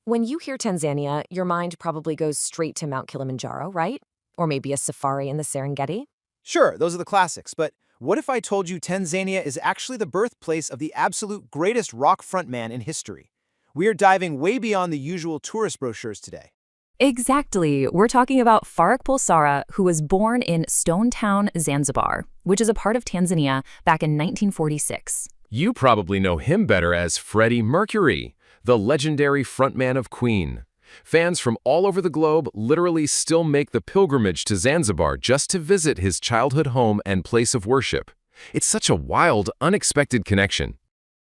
When you hear Tanzania, your mind probably goes straight to Mount Kilimanjaro, right? Or maybe a safari in the Serengeti? Sure, those are the classics, but what if I told you Tanzania is actually the birthplace of the absolute greatest rock frontman in history? We are diving way beyond the usual tourist brochures today. Exactly. We're talking about Farak Bulsara, who was born in Stone Town, Zanzibar, which is a part of Tanzania, back in 1946. You probably know him better as Freddie Mercury, the legendary frontman of Queen. Fans from all over the globe literally still make the pilgrimage to Zanzibar just to visit his childhood home and place of worship. It's such a wild, unexpected connection.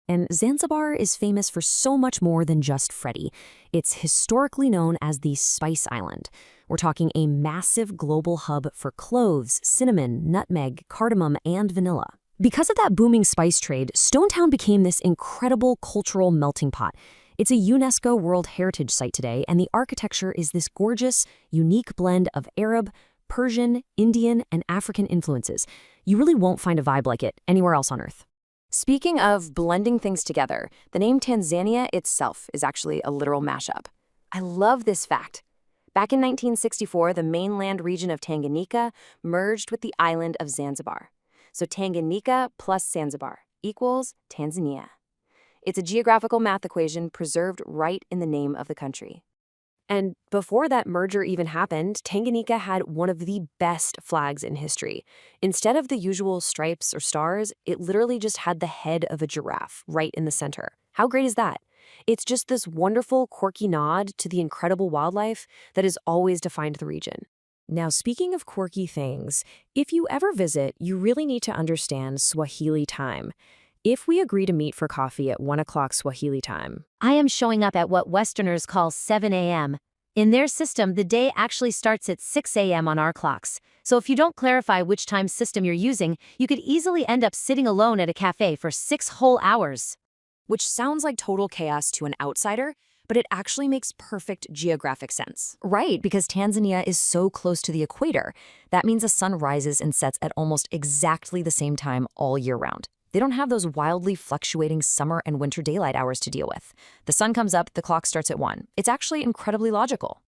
And Zanzibar is famous for so much more than just Freddie. It's historically known as the Spice Island. We're talking a massive global hub for cloves, cinnamon, nutmeg, cardamom, and vanilla. Because of that booming spice trade, Stone Town became this incredible cultural melting pot. It's a UNESCO World Heritage Site today, and the architecture is this gorgeous, unique blend of Arab, Persian, Indian, and African influences. You really won't find a vibe like it anywhere else on Earth. Speaking of blending things together, the name Tanzania itself is actually a literal mashup. I love this fact. Back in 1964, the mainland region of Tanganyika merged with the island of Zanzibar. So Tanganyika plus Zanzibar equals Tanzania. It's a geographical math equation preserved right in the name of the country. And before that merger even happened, Tanganyika had one of the best flags in history. Instead of the usual stripes or stars, it literally just had the head of a giraffe right in the center. How great is that? It's just this wonderful, quirky nod to the incredible wildlife that has always defined the region. Now, speaking of quirky things, if you ever visit, you really need to understand Swahili time. If we agree to meet for coffee at 1 o'clock Swahili time, I am showing up at what Westerners call 7 a.m. In their system, the day actually starts at 6 a.m. on our clocks. So if you don't clarify which time system you're using, you could easily end up sitting alone at a cafe for 6 whole hours. which sounds like total chaos to an outsider, but it actually makes perfect geographic sense. Right, because Tanzania is so close to the equator. That means the sun rises and sets at almost exactly the same time all year round. They don't have those wildly fluctuating summer and winter daylight hours to deal with. The sun comes up, the clock starts at 1. It's actually incredibly logical.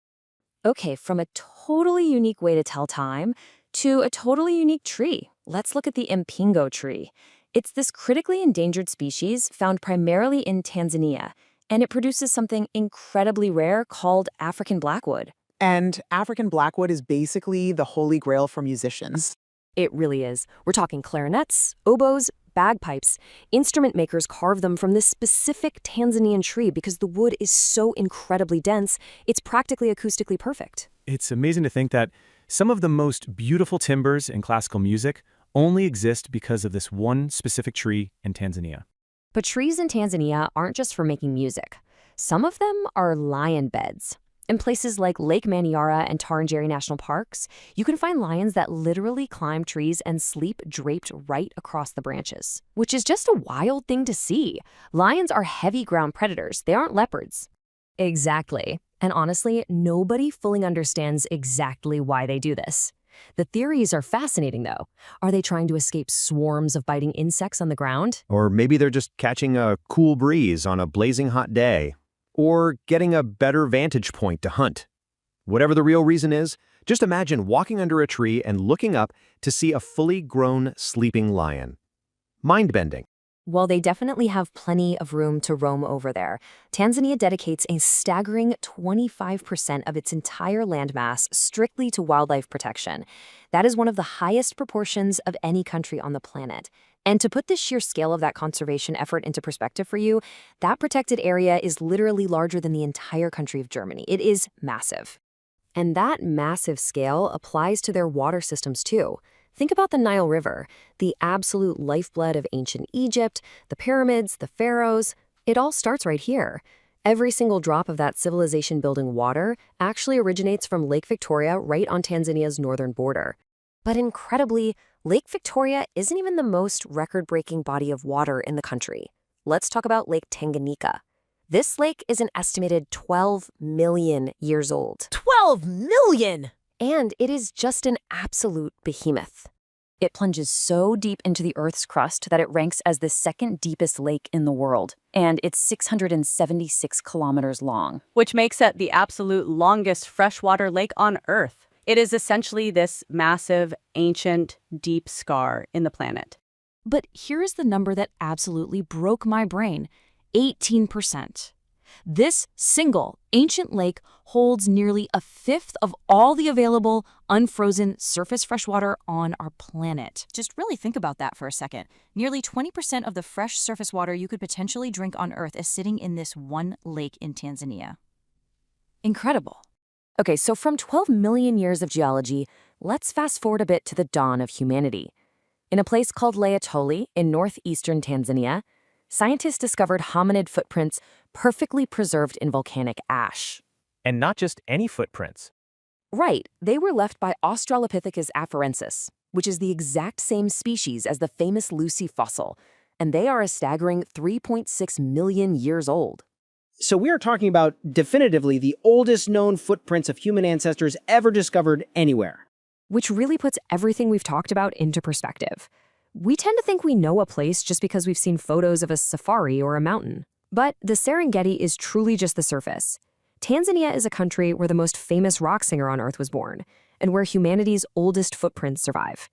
Okay, from a totally unique way to tell time to a totally unique tree. Let's look at the Mpingo tree. It's this critically endangered species found primarily in Tanzania, and it produces something incredibly rare called African blackwood. And African blackwood is basically the holy grail for musicians. It really is. We're talking clarinets, oboes, bagpipes. Instrument makers carve them from this specific Tanzanian tree because the wood is so incredibly dense, it's practically acoustically perfect. It's amazing to think that some of the most beautiful timbers in classical music only exist because of this one specific tree in Tanzania. But trees in Tanzania aren't just for making music. Some of them are lion beds. In places like Lake Manyara and Tarangire National Parks, you can find lions that literally climb trees and sleep draped right across the branches, which is just a wild thing to see. Lions are heavy ground predators. They aren't leopards. Exactly. And honestly, nobody fully understands exactly why they do this. The theories are fascinating, though. Are they trying to escape swarms of biting insects on the ground? Or maybe they're just catching a cool breeze on a blazing hot day. Or getting a better vantage point to hunt. Whatever the real reason is, just imagine walking under a tree and looking up to see a fully grown sleeping lion. Mind-bending. Well, they definitely have plenty of room to roam over there. Tanzania dedicates a staggering 25% of its entire landmass strictly to wildlife protection. That is one of the highest proportions of any country on the planet. And to put the sheer scale of that conservation effort into perspective for you, that protected area is literally larger than the entire country of Germany. It is massive. And that massive scale applies to their water systems too. Think about the Nile River, the absolute lifeblood of ancient Egypt, the pyramids, the pharaohs. It all starts right here. Every single drop of that civilization-building water actually originates from Lake Victoria right on Tanzania's northern border. But incredibly, Lake Victoria isn't even the most record-breaking body of water in the country. Let's talk about Lake Tanganyika. This lake is an estimated 12 million years old. 12 million! And it is just an absolute behemoth. It plunges so deep into the Earth's crust that it ranks as the second deepest lake in the world, and it's 676 kilometers long. Which makes it the absolute longest freshwater lake on Earth. It is essentially this massive, ancient, deep scar in the planet. But here is the number that absolutely broke my brain: 18%. This single ancient lake holds nearly a fifth of all the available unfrozen surface freshwater on our planet. Just really think about that for a second. Nearly 20% of the fresh surface water you could potentially drink on Earth is sitting in this one lake in Tanzania. Incredible. Okay, so from 12 million years of geology, let's fast forward a bit to the dawn of humanity. In a place called Laetoli in northeastern Tanzania, scientists discovered hominid footprints perfectly preserved in volcanic ash. And not just any footprints. Right, they were left by Australopithecus afarensis, which is the exact same species as the famous Lucy fossil, and they are a staggering 3.6 million years old. So we are talking about definitively the oldest known footprints of human ancestors ever discovered anywhere. Which really puts everything we've talked about into perspective. We tend to think we know a place just because we've seen photos of a safari or a mountain. But the Serengeti is truly just the surface. Tanzania is a country where the most famous rock singer on Earth was born, and where humanity's oldest footprints survive.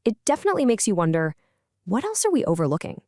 It definitely makes you wonder, what else are we overlooking?